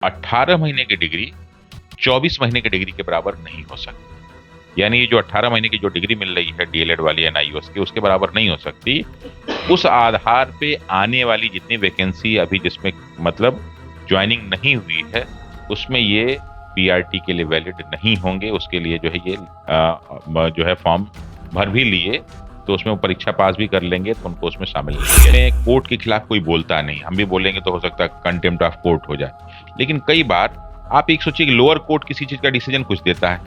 18 महीने की डिग्री 24 महीने की डिग्री के बराबर नहीं हो सकती। यानी ये जो 18 महीने की जो डिग्री मिल रही है डीएलएड वाली एनआईओएस की, उसके बराबर नहीं हो सकती। उस आधार पे आने वाली जितनी वैकेंसी अभी जिसमें मतलब ज्वाइनिंग नहीं हुई है, उसमें ये पीआरटी के लिए वैलिड नहीं होंगे। उसके लिए जो है ये जो है फॉर्म भर भी लिए तो उसमें वो परीक्षा पास भी कर लेंगे तो उनको उसमें शामिल नहीं। कोर्ट के खिलाफ कोई बोलता नहीं, हम भी बोलेंगे तो हो सकता है कंटेम्प्ट ऑफ कोर्ट हो जाए। लेकिन कई बार आप एक सोचिए कि लोअर कोर्ट किसी चीज का डिसीजन कुछ देता है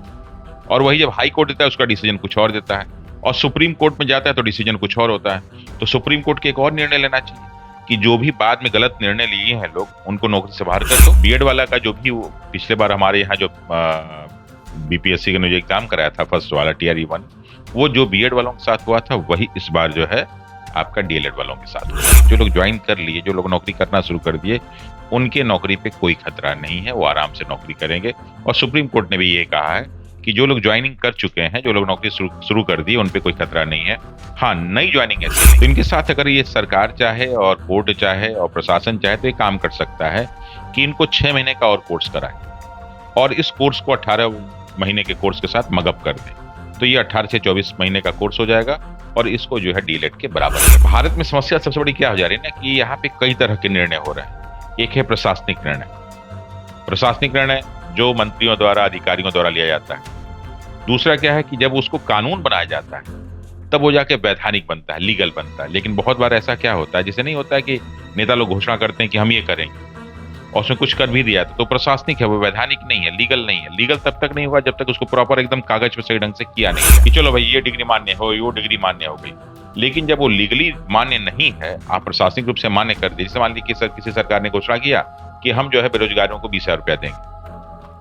और वही जब हाई कोर्ट देता है उसका डिसीजन कुछ और देता है, और सुप्रीम कोर्ट में जाता है तो डिसीजन कुछ और होता है। तो सुप्रीम कोर्ट के एक और निर्णय लेना चाहिए कि जो भी बाद में गलत निर्णय लिए हैं लोग उनको नौकरी से बाहर कर दो। बीएड वाला का जो भी पिछले बार हमारे यहाँ जो बीपीएससी का जो एग्जाम कराया था फर्स्ट वाला टीआरई 1, वो जो बीएड वालों के साथ हुआ था वही इस बार जो है आपका डीएलएड वालों के साथ हुआ। जो लोग ज्वाइन कर लिए, जो लोग नौकरी करना शुरू कर दिए, उनके नौकरी पे कोई खतरा नहीं है, वो आराम से नौकरी करेंगे। और सुप्रीम कोर्ट ने भी ये कहा है कि जो लोग ज्वाइनिंग कर चुके हैं, जो लोग नौकरी शुरू कर दी, उन पे कोई खतरा नहीं है। हाँ, नई ज्वाइनिंग है तो इनके साथ अगर ये सरकार चाहे और कोर्ट चाहे और प्रशासन चाहे तो ये काम कर सकता है कि इनको 6 महीने का और कोर्स कराए और इस कोर्स को 18 महीने के कोर्स के साथ मगअप कर दे, तो ये 18 से 24 महीने का कोर्स हो जाएगा और इसको जो है डीएलएड के बराबर है। भारत में समस्या सबसे बड़ी क्या हो जा रही है ना कि यहाँ पे कई तरह के निर्णय हो रहे हैं। एक है प्रशासनिक निर्णय। प्रशासनिक निर्णय जो मंत्रियों द्वारा, अधिकारियों द्वारा लिया जाता है। दूसरा क्या है कि जब उसको कानून बनाया जाता है तब वो जाके वैधानिक बनता है, लीगल बनता है। लेकिन बहुत बार ऐसा क्या होता है, जैसे नहीं होता है कि नेता लोग घोषणा करते हैं कि हम ये करेंगे और उसमें कुछ कर भी दिया तो प्रशासनिक है, वो वैधानिक नहीं है, लीगल नहीं है। लीगल तब तक नहीं हुआ जब तक उसको प्रॉपर एकदम कागज पे सही ढंग से किया नहीं कि चलो भाई ये डिग्री मान्य हो, वो डिग्री मान्य हो गई। लेकिन जब वो लीगली मान्य नहीं है, आप प्रशासनिक रूप से मान्य कर दीजिए। जैसे मान लीजिए किसी सरकार ने घोषणा किया कि हम जो है बेरोजगारों को 20,000 रुपया देंगे।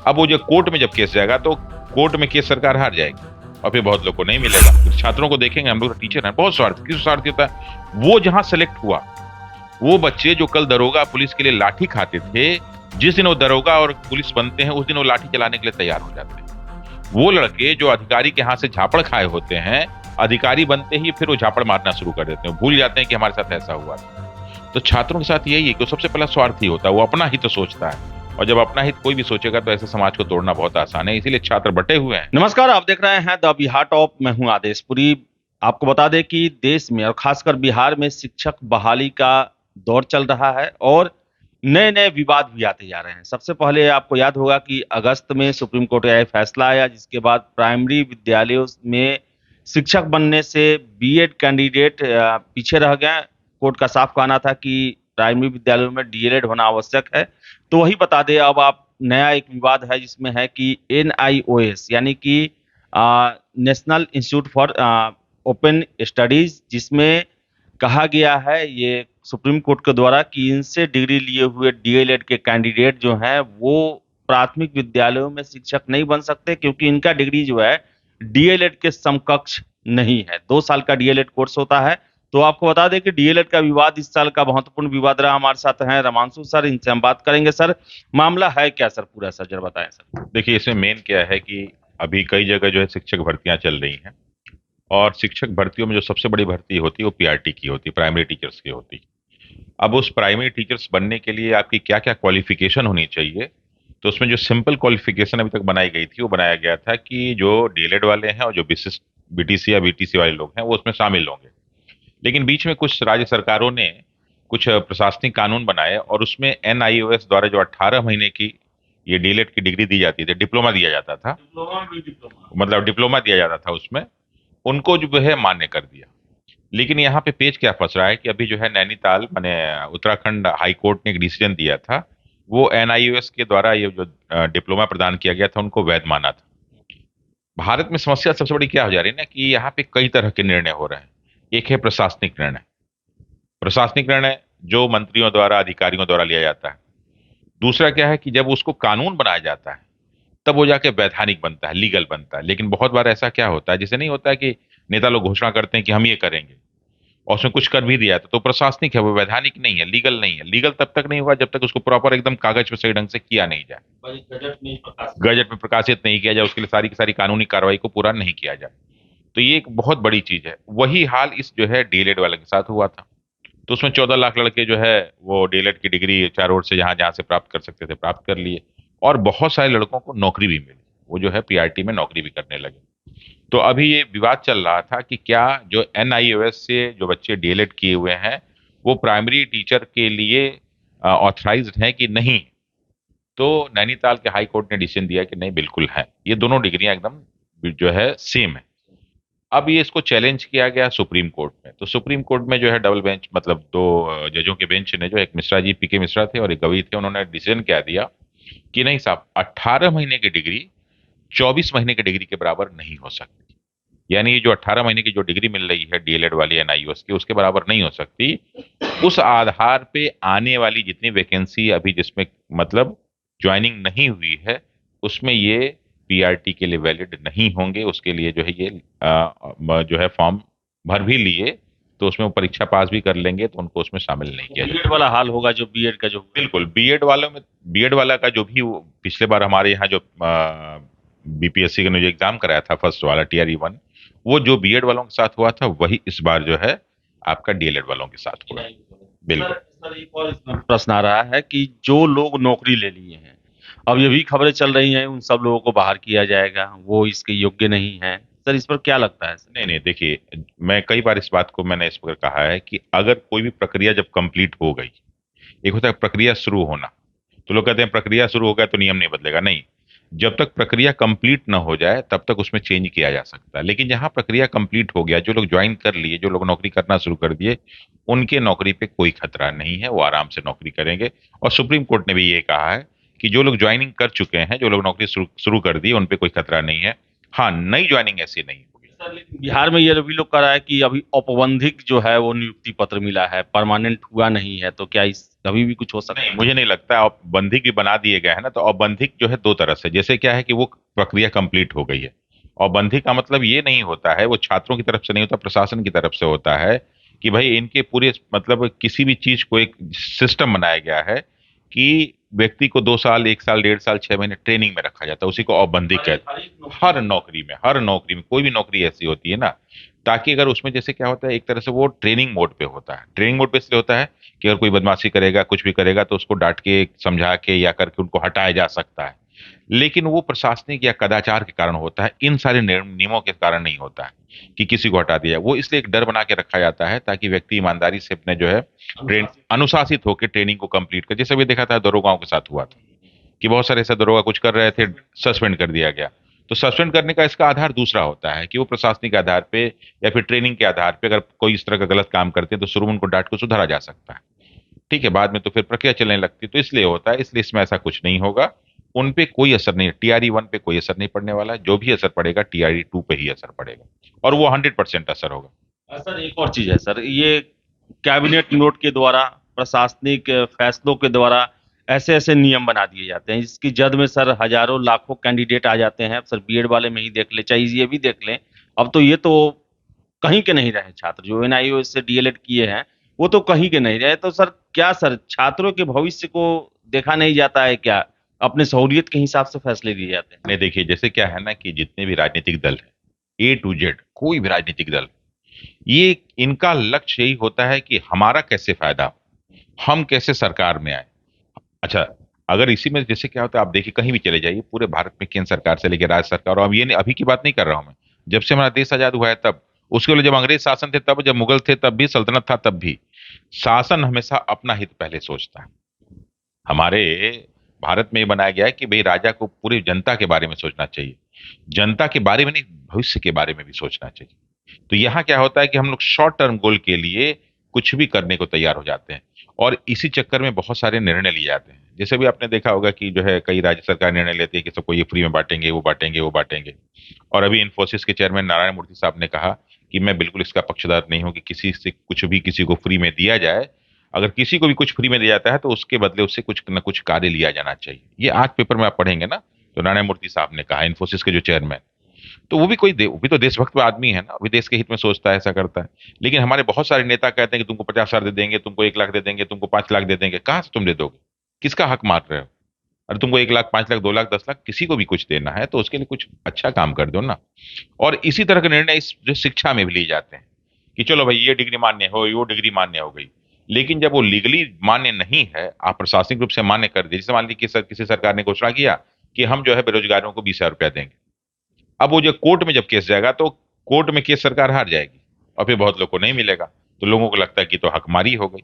अब वो जो कोर्ट में जब केस जाएगा तो कोर्ट में केस सरकार हार जाएगी और फिर बहुत लोग को नहीं मिलेगा। छात्रों को देखेंगे, हम लोग टीचर हैं, बहुत स्वार्थी, किस स्वार्थी होता है। वो जहां सेलेक्ट हुआ, वो बच्चे जो कल दरोगा पुलिस के लिए लाठी खाते थे, जिस दिन वो दरोगा और पुलिस बनते हैं उस दिन वो लाठी चलाने के लिए तैयार हो जाते हैं। वो लड़के जो अधिकारी के हाथ से झापड़ खाए होते हैं, अधिकारी बनते ही फिर वो झापड़ मारना शुरू कर देते हैं, भूल जाते हैं कि हमारे साथ ऐसा हुआ था। तो छात्रों के साथ यही है कि सबसे पहला स्वार्थी होता है, वो अपना हित सोचता है, और जब अपना हित कोई भी सोचेगा तो ऐसे समाज को तोड़ना बहुत आसान है। इसीलिए छात्र बटे हुए हैं। नमस्कार, आप देख रहे हैं द बिहार टॉप। मैं हूं आदेशपुरी। आपको बता दें कि देश में और खासकर बिहार में शिक्षक बहाली का दौर चल रहा है और नए नए विवाद भी आते जा रहे हैं। सबसे पहले आपको याद होगा कि अगस्त में सुप्रीम कोर्ट का फैसला आया, जिसके बाद प्राइमरी विद्यालयों में शिक्षक बनने से बीएड कैंडिडेट पीछे रह गए। कोर्ट का साफ कहना था कि प्राइमरी विद्यालयों में डीएलएड होना आवश्यक है। तो वही बता दें, अब आप नया एक विवाद है जिसमें है कि एनआईओएस यानी कि national institute for open studies, जिसमें कहा गया है ये सुप्रीम कोर्ट के द्वारा कि इनसे डिग्री लिए हुए डीएलएड के कैंडिडेट जो हैं वो प्राथमिक विद्यालयों में शिक्षक नहीं बन सकते, क्योंकि इनका डिग्री जो है डीएलएड के समकक्ष नहीं है। 2 साल का डीएलएड कोर्स होता है। तो आपको बता दें कि डीएलएड का विवाद इस साल का महत्वपूर्ण विवाद रहा। हमारे साथ हैं रमांशु सर, इनसे हम बात करेंगे। सर, मामला है क्या सर पूरा, सर जरा बताएं सर। देखिए, इसमें मेन क्या है कि अभी कई जगह जो है शिक्षक भर्तियां चल रही हैं और शिक्षक भर्तियों में जो सबसे बड़ी भर्ती होती है वो पीआरटी की होती है, प्राइमरी टीचर्स की होती है। अब उस प्राइमरी टीचर्स बनने के लिए आपकी क्या क्या क्वालिफिकेशन होनी चाहिए, तो उसमें जो सिंपल क्वालिफिकेशन अभी तक बनाई गई थी वो बनाया गया था कि जो डीएलएड वाले हैं और जो बीटीसी या बीटीसी वाले लोग हैं वो उसमें शामिल होंगे। लेकिन बीच में कुछ राज्य सरकारों ने कुछ प्रशासनिक कानून बनाए और उसमें एनआईओएस द्वारा जो 18 महीने की ये डीएलएड की डिग्री दी जाती थी, डिप्लोमा दिया जाता था, मतलब डिप्लोमा दिया जाता था, उसमें उनको जो है मान्य कर दिया। लेकिन यहाँ पे पेच क्या फंस रहा है कि अभी जो है नैनीताल माने उत्तराखंड हाई कोर्ट ने एक डिसीजन दिया था, वो एनआईओएस के द्वारा ये जो डिप्लोमा प्रदान किया गया था उनको वैध माना था। भारत में समस्या सबसे बड़ी क्या हो जा रही है ना कि यहाँ पे कई तरह के निर्णय हो रहे हैं। एक है प्रशासनिक निर्णय। प्रशासनिक निर्णय जो मंत्रियों द्वारा, अधिकारियों द्वारा लिया जाता है। दूसरा क्या है कि जब उसको कानून बनाया जाता है तब वो जाके वैधानिक बनता है, लीगल बनता है। लेकिन बहुत बार ऐसा क्या होता है, जैसे नहीं होता है कि नेता लोग घोषणा करते हैं कि हम ये करेंगे और उसमें कुछ कर भी दिया तो प्रशासनिक है, वो वैधानिक नहीं है, लीगल नहीं है। लीगल तब तक नहीं हुआ जब तक उसको प्रॉपर एकदम कागज पे सही ढंग से किया नहीं जाए, गजट में प्रकाशित नहीं किया जाए, उसके लिए सारी की सारी कानूनी कार्रवाई को पूरा नहीं किया जाए। तो ये एक बहुत बड़ी चीज है। वही हाल इस जो है डीएलएड वाले के साथ हुआ था। तो उसमें 14 लाख लड़के जो है वो डीएलएड की डिग्री चारों ओर से जहां जहां से प्राप्त कर सकते थे प्राप्त कर लिए, और बहुत सारे लड़कों को नौकरी भी मिली, वो जो है पीआरटी में नौकरी भी करने लगे। तो अभी ये विवाद चल रहा था कि क्या जो एनआईओएस से जो बच्चे डीएलएड किए हुए हैं वो प्राइमरी टीचर के लिए ऑथराइज्ड हैं कि नहीं। तो नैनीताल के हाई कोर्ट ने डिसीजन दिया कि नहीं, बिल्कुल है, ये दोनों डिग्रियां एकदम जो है सेम है। अब ये इसको चैलेंज किया गया सुप्रीम कोर्ट में, तो सुप्रीम कोर्ट में जो है डबल बेंच, मतलब दो जजों के बेंच ने, जो एक मिश्रा जी, पीके मिश्रा थे और एक गवई थे, उन्होंने डिसीजन क्या दिया कि नहीं साहब, 18 महीने की डिग्री 24 महीने की डिग्री के बराबर नहीं हो सकती। यानी ये जो 18 महीने की जो डिग्री मिल रही है डीएलएड वाली एनआईओएस की, उसके बराबर नहीं हो सकती। उस आधार पे आने वाली जितनी वैकेंसी अभी जिसमें मतलब ज्वाइनिंग नहीं हुई है, उसमें ये पीआरटी के लिए वैलिड नहीं होंगे। उसके लिए जो है ये जो है फॉर्म भर भी लिए, तो उसमें वो परीक्षा पास भी कर लेंगे तो उनको उसमें शामिल नहीं किया बीएड जाएगा। वाला हाल होगा जो बीएड का जो बिल्कुल, बीएड वालों में, बीएड वाला का जो भी पिछले बार हमारे यहाँ जो बीपीएससी का जो एग्जाम कराया था फर्स्ट वाला टीआरई 1, वो जो बीएड वालों के साथ हुआ था वही इस बार जो है आपका डीएलएड वालों के साथ हुआ है। बिल्कुल। सर एक और इसमें प्रश्न आ रहा है कि जो लोग नौकरी ले लिए हैं, अब ये भी खबरें चल रही हैं उन सब लोगों को बाहर किया जाएगा, वो इसके योग्य नहीं है। सर इस पर क्या लगता है सर? नहीं नहीं, देखिए, मैं कई बार इस बात को मैंने इस पर कहा है कि अगर कोई भी प्रक्रिया जब कंप्लीट हो गई, एक होता है प्रक्रिया शुरू होना, तो लोग कहते हैं प्रक्रिया शुरू हो गया तो नियम नहीं बदलेगा। नहीं, जब तक प्रक्रिया कंप्लीट ना हो जाए तब तक उसमें चेंज किया जा सकता है। लेकिन जहां प्रक्रिया कंप्लीट हो गया, जो लोग ज्वाइन कर लिए, जो लोग नौकरी करना शुरू कर दिए, उनके नौकरी पे कोई खतरा नहीं है, वो आराम से नौकरी करेंगे। और सुप्रीम कोर्ट ने भी ये कहा है कि जो लोग ज्वाइनिंग कर चुके हैं, जो लोग नौकरी शुरू शुरू कर दी, उन पे कोई खतरा नहीं है। हाँ, नई ज्वाइनिंग ऐसी नहीं होगी। सर लेकिन बिहार में ये भी लोग कह रहा है कि अभी औपबंधिक जो है वो नियुक्ति पत्र मिला है, परमानेंट हुआ नहीं है, तो क्या इस अभी भी कुछ हो सकता नहीं, है? मुझे नहीं लगता। औपबंधिक भी बना दिए गए हैं ना, तो औपबंधिक जो है दो तरह से, जैसे क्या है कि वो प्रक्रिया कंप्लीट हो गई है। औपबंधिक का मतलब ये नहीं होता है, वो छात्रों की तरफ से नहीं होता, प्रशासन की तरफ से होता है कि भाई इनके पूरे मतलब किसी भी चीज को एक सिस्टम बनाया गया है कि व्यक्ति को 2 साल, 1 साल, 1.5 साल, 6 महीने ट्रेनिंग में रखा जाता है, उसी को औपबंधिक कहते हैं। हर नौकरी में कोई भी नौकरी ऐसी होती है ना, ताकि अगर उसमें जैसे क्या होता है, एक तरह से वो ट्रेनिंग मोड पे होता है। ट्रेनिंग मोड पे इसलिए होता है कि अगर कोई बदमाशी करेगा, कुछ भी करेगा, तो उसको डांट के, समझा के या करके उनको हटाया जा सकता है। लेकिन वो प्रशासनिक या कदाचार के कारण होता है, इन सारे नियमों के कारण नहीं होता है कि किसी को हटा दिया। वो इसलिए एक डर बना के रखा जाता है ताकि व्यक्ति ईमानदारी से अपने जो है अनुशासित होकर ट्रेनिंग को कंप्लीट कर। जैसे भी देखा था दरोगाओं के साथ हुआ था कि बहुत सारे ऐसे दरोगा कुछ कर रहे थे, सस्पेंड कर दिया गया। तो सस्पेंड करने का इसका आधार दूसरा होता है कि वो प्रशासनिक आधार पे या फिर ट्रेनिंग के आधार पे अगर कोई इस तरह का गलत काम करते हैं तो शुरू में उनको डांट को सुधारा जा सकता है। ठीक है, बाद में तो फिर प्रक्रिया चलने लगती, तो इसलिए होता है। इसलिए इसमें ऐसा कुछ नहीं होगा, उन पे कोई असर नहीं है। टीआरई 1 पे कोई असर नहीं पड़ने वाला है, जो भी असर पड़ेगा टीआरई 2 पे ही असर पड़ेगा, और वो 100% असर होगा। सर एक और चीज है सर, ये कैबिनेट नोट के द्वारा, प्रशासनिक फैसलों के द्वारा ऐसे ऐसे नियम बना दिए जाते हैं, इसकी जद में सर हजारों लाखों कैंडिडेट आ जाते हैं। अब सर बीएड वाले में ही देख ले, चाहे ये भी देख लें, अब तो ये तो कहीं के नहीं रहे छात्र जो एनआईओ से डीएलएड किए हैं, वो तो कहीं के नहीं रहे। तो सर क्या सर छात्रों के भविष्य को देखा नहीं जाता है क्या? अपने सहूलियत के हिसाब से फैसले लिए जाते हैं। नहीं, देखिए, जैसे क्या है ना कि जितने भी राजनीतिक दल है, A to Z, कोई भी राजनीतिक दल, ये इनका लक्ष्य यही होता है कि हमारा कैसे फायदा हो, हम कैसे सरकार में आए। अच्छा, अगर इसी में जैसे क्या होता है, आप देखिए कहीं भी चले जाइए पूरे भारत में, केंद्र सरकार से लेकर राज्य सरकार, और अब ये अभी की बात नहीं कर रहा हूं मैं, जब से हमारा देश आजाद हुआ है तब, उसके लिए जब अंग्रेज शासन थे तब, जब मुगल थे तब भी, सल्तनत था तब भी, शासन हमेशा अपना हित पहले सोचता है। हमारे भारत में ये बनाया गया है कि भाई राजा को पूरी जनता के बारे में सोचना चाहिए, जनता के बारे में नहीं, भविष्य के बारे में भी सोचना चाहिए। तो यहाँ क्या होता है कि हम लोग शॉर्ट टर्म गोल के लिए कुछ भी करने को तैयार हो जाते हैं, और इसी चक्कर में बहुत सारे निर्णय लिए जाते हैं। जैसे भी आपने देखा होगा कि जो है कई राज्य सरकार निर्णय लेती है कि सबको ये फ्री में बांटेंगे, वो बांटेंगे, वो बांटेंगे। और अभी इन्फोसिस के चेयरमैन नारायण मूर्ति साहब ने कहा कि मैं बिल्कुल इसका पक्षधर नहीं हूं कि किसी से कुछ भी किसी को फ्री में दिया जाए। अगर किसी को भी कुछ फ्री में दिया जाता है तो उसके बदले उससे कुछ न कुछ कार्य लिया जाना चाहिए। ये आज पेपर में आप पढ़ेंगे ना, तो नारायण मूर्ति साहब ने कहा, इन्फोसिस के जो चेयरमैन। तो वो भी वो भी तो देशभक्त आदमी है ना, वो भी देश के हित में सोचता है, ऐसा करता है। लेकिन हमारे बहुत सारे नेता कहते हैं कि तुमको 50,000 दे देंगे, तुमको 1 लाख दे देंगे, तुमको 5 लाख दे देंगे। कहाँ से तुम दे दोगे? किसका हक मार रहे हो? अरे तुमको 1 लाख, 5 लाख, 2 लाख, 10 लाख, किसी को भी कुछ देना है तो उसके लिए कुछ अच्छा काम कर दो ना। और इसी तरह के निर्णय इस जो शिक्षा में भी लिए जाते हैं कि चलो भाई ये डिग्री मान्य हो, वो डिग्री मान्य हो गई। लेकिन जब वो लीगली मान्य नहीं है, आप प्रशासनिक रूप से मान्य कर दीजिए। जैसे मान लीजिए कि किसी सरकार ने घोषणा किया कि हम जो है बेरोजगारों को 20,000 रुपया देंगे। अब वो जो कोर्ट में जब केस जाएगा तो कोर्ट में केस सरकार हार जाएगी और फिर बहुत लोग को नहीं मिलेगा, तो लोगों को लगता है कि तो हकमारी हो गई।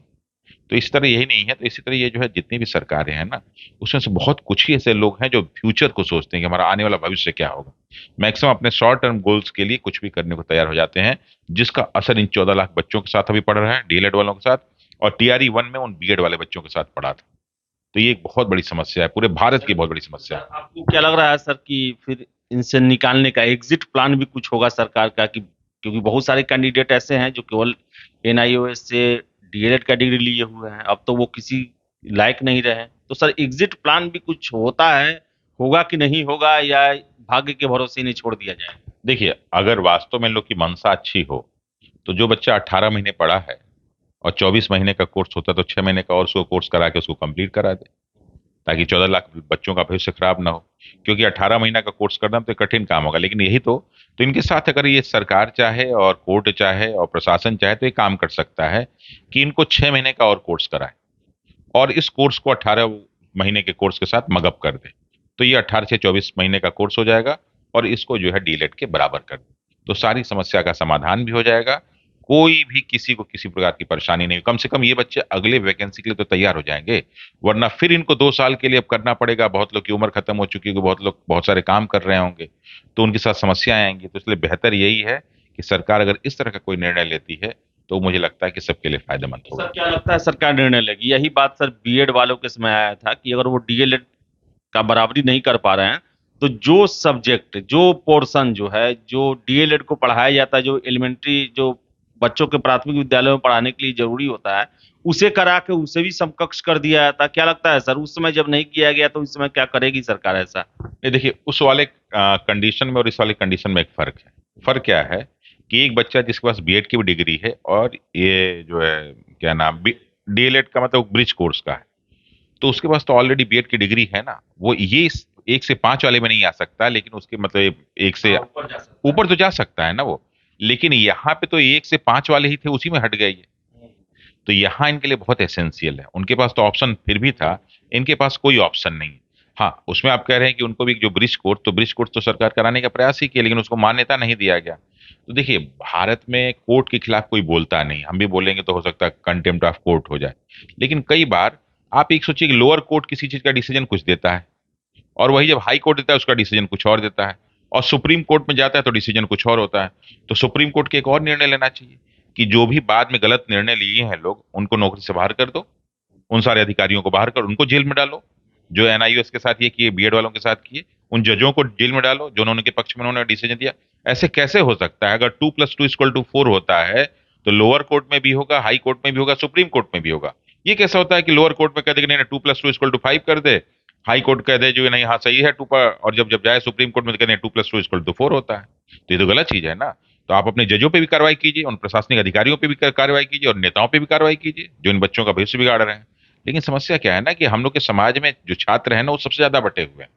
तो इस तरह यही नहीं है, तो इसी तरह ये जो है जितनी भी सरकारें हैं ना, उसमें से बहुत कुछ ही ऐसे लोग हैं जो फ्यूचर को सोचते हैं कि हमारा आने वाला भविष्य क्या होगा। मैक्सिमम अपने शॉर्ट टर्म गोल्स के लिए कुछ भी करने को तैयार हो जाते हैं, जिसका असर इन 14 लाख बच्चों के साथ अभी पड़ रहा है, डीएलएड वालों के साथ, और टीआरई 1 में उन बीएड वाले बच्चों के साथ पड़ा था। तो ये एक बहुत बड़ी समस्या है, पूरे भारत की बहुत बड़ी समस्या सर, है। आपको क्या लग रहा है सर कि फिर इनसे निकालने का एग्जिट प्लान भी कुछ होगा सरकार का, कि क्योंकि बहुत सारे कैंडिडेट ऐसे हैं जो केवल एनआईओएस से डीएलएड का डिग्री लिए हुए हैं, अब तो वो किसी लायक नहीं रहे। तो सर एग्जिट प्लान भी कुछ होता है, होगा कि नहीं होगा, या भाग्य के भरोसे नहीं छोड़ दिया जाए? देखिए, अगर वास्तव में इन लोग की मंशा अच्छी हो, तो जो बच्चा 18 महीने पढ़ा है और 24 महीने का कोर्स होता है, तो 6 महीने का और उसको कोर्स करा के उसको कंप्लीट करा दे, ताकि 14 लाख बच्चों का भविष्य खराब ना हो। क्योंकि 18 महीना का कोर्स करना तो कठिन काम होगा, लेकिन यही तो इनके साथ अगर ये सरकार चाहे और कोर्ट चाहे और प्रशासन चाहे तो ये काम कर सकता है कि इनको 6 महीने का और कोर्स कराए और इस कोर्स को 18 महीने के कोर्स के साथ मगअप कर दे। तो ये 18 से 24 महीने का कोर्स हो जाएगा और इसको जो है डीएलएड के बराबर कर दे, तो सारी समस्या का समाधान भी हो जाएगा। कोई भी किसी को किसी प्रकार की परेशानी नहीं, कम से कम ये बच्चे अगले वैकेंसी के लिए तो तैयार हो जाएंगे। वरना फिर इनको 2 साल के लिए अब करना पड़ेगा, बहुत लोग की उम्र खत्म हो चुकी होगी, बहुत लोग बहुत सारे काम कर रहे होंगे, तो उनके साथ समस्याएं आएंगी। तो इसलिए बेहतर यही है कि सरकार अगर इस तरह का कोई निर्णय लेती है तो मुझे लगता है कि सबके लिए फायदेमंद सर होगा। क्या लगता है सरकार निर्णय लेगी? यही बात सर बीएड वालों के समय आया था कि अगर वो डीएलएड का बराबरी नहीं कर पा रहे हैं, तो जो सब्जेक्ट, जो पोर्शन जो है, जो डीएलएड को पढ़ाया जाता है, जो एलिमेंट्री, जो बच्चों के प्राथमिक विद्यालयों में पढ़ाने के लिए जरूरी होता है, उसे करा के उसे भी समकक्ष कर दिया जाता। क्या लगता है सर, उस समय जब नहीं किया गया तो इस समय क्या करेगी सरकार ऐसा? ये देखिए, उस वाले कंडीशन में और इस वाले कंडीशन में एक फर्क है। फर्क क्या है कि एक बच्चा जिसके पास बीएड की भी डिग्री है और ये जो है क्या नाम, डीएलएड का मतलब ब्रिज कोर्स का है, तो उसके पास तो ऑलरेडी बीएड की डिग्री है ना, वो ये 1 से 5 वाले में नहीं आ सकता, लेकिन उसके मतलब 1 से हाँ, ऊपर जा सकता ऊपर तो जा सकता है ना वो। लेकिन यहाँ पे तो 1 से 5 वाले ही थे, उसी में हट गए ये। है। तो यहाँ इनके लिए बहुत एसेंशियल है। उनके पास तो ऑप्शन फिर भी था, इनके पास कोई ऑप्शन नहीं है। हाँ, उसमें आप कह रहे हैं कि उनको भी जो ब्रिज कोर्स तो सरकार कराने का प्रयास ही किया, लेकिन उसको मान्यता नहीं दिया गया। तो देखिए, भारत में कोर्ट के खिलाफ कोई बोलता नहीं, हम भी बोलेंगे तो हो सकता है कंटेम्प्ट ऑफ कोर्ट हो जाए। लेकिन कई बार आप एक सोचिए कि लोअर कोर्ट किसी चीज का डिसीजन कुछ देता है और वही जब हाई कोर्ट देता है उसका डिसीजन कुछ और देता है, और सुप्रीम कोर्ट में जाता है तो डिसीजन कुछ और होता है। तो सुप्रीम कोर्ट के एक और निर्णय लेना चाहिए कि जो भी बाद में गलत निर्णय लिए हैं लोग, उनको नौकरी से बाहर कर दो, उन सारे अधिकारियों को बाहर कर उनको जेल में डालो, जो एनआईओएस के साथ ये किए, बीएड वालों के साथ किए, उन जजों को जेल में डालो जो उन्होंने के पक्ष में उन्होंने डिसीजन दिया। ऐसे कैसे हो सकता है? अगर 2+2=4 होता है तो लोअर कोर्ट में भी होगा, हाई कोर्ट में भी होगा, सुप्रीम कोर्ट में भी होगा। ये कैसा होता है कि लोअर कोर्ट में कह दे कि नहीं 2+2=5 कर दे, हाई कोर्ट कह दे जो नहीं हाँ सही है 2 पर, और जब जब जाए सुप्रीम कोर्ट में तो कहते हैं 2+2=4 होता है। तो ये तो गलत चीज है ना। तो आप अपने जजों पे भी कार्रवाई कीजिए, उन प्रशासनिक अधिकारियों पे भी कार्रवाई कीजिए और नेताओं पे भी कार्रवाई कीजिए जो इन बच्चों का भविष्य बिगाड़ रहे हैं। लेकिन समस्या क्या है ना कि हम लोग के समाज में जो छात्र है ना, वो सबसे ज्यादा बटे हुए हैं।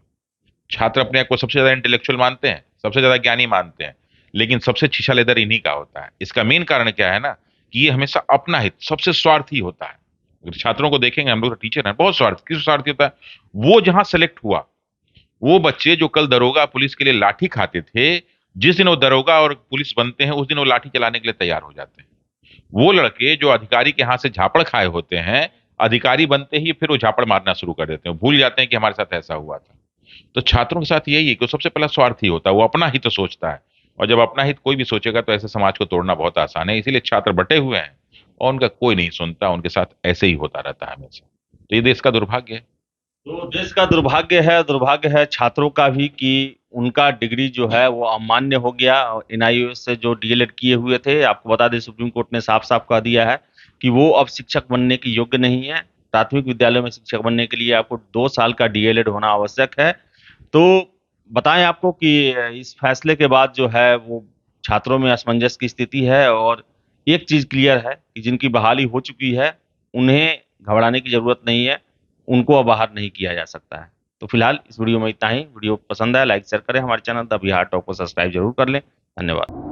छात्र अपने आप को सबसे ज्यादा इंटेलेक्चुअल मानते हैं, सबसे ज्यादा ज्ञानी मानते हैं, लेकिन सबसे छीछा लेदर इन्हीं का होता है। इसका मेन कारण क्या है ना कि ये हमेशा अपना हित, सबसे स्वार्थी होता है। अगर छात्रों को देखेंगे, हम लोग तो टीचर हैं, बहुत स्वार्थ, किस स्वार्थी होता है? वो जहां सेलेक्ट हुआ, वो बच्चे जो कल दरोगा पुलिस के लिए लाठी खाते थे, जिस दिन वो दरोगा और पुलिस बनते हैं उस दिन वो लाठी चलाने के लिए तैयार हो जाते हैं। वो लड़के जो अधिकारी के हाथ से झापड़ खाए होते हैं, अधिकारी बनते ही फिर वो झापड़ मारना शुरू कर देते हैं, भूल जाते हैं कि हमारे साथ ऐसा हुआ था। तो छात्रों के साथ यही है कि वो सबसे पहला स्वार्थी होता है, वो अपना हित सोचता है। और जब अपना हित कोई भी सोचेगा तो ऐसे समाज को तोड़ना बहुत आसान है। इसीलिए छात्र बटे हुए हैं और उनका कोई नहीं सुनता, उनके साथ ऐसे ही होता रहता है हमेशा। तो ये देश का दुर्भाग्य है। तो देश का दुर्भाग्य है छात्रों का भी कि उनका डिग्री जो है वो अमान्य हो गया। एनआईओएस से जो डीएलएड किए हुए थे, आपको बता दें सुप्रीम कोर्ट ने साफ साफ कह दिया है कि वो अब शिक्षक बनने के योग्य नहीं है। प्राथमिक विद्यालय में शिक्षक बनने के लिए आपको 2 साल का डीएलएड होना आवश्यक है। तो बताएं आपको कि इस फैसले के बाद जो है वो छात्रों में असमंजस की स्थिति है, और एक चीज क्लियर है कि जिनकी बहाली हो चुकी है उन्हें घबराने की जरूरत नहीं है, उनको अब बाहर नहीं किया जा सकता है। तो फिलहाल इस वीडियो में इतना ही। वीडियो पसंद आया लाइक शेयर करें, हमारे चैनल द बिहार टॉक को सब्सक्राइब जरूर कर लें। धन्यवाद।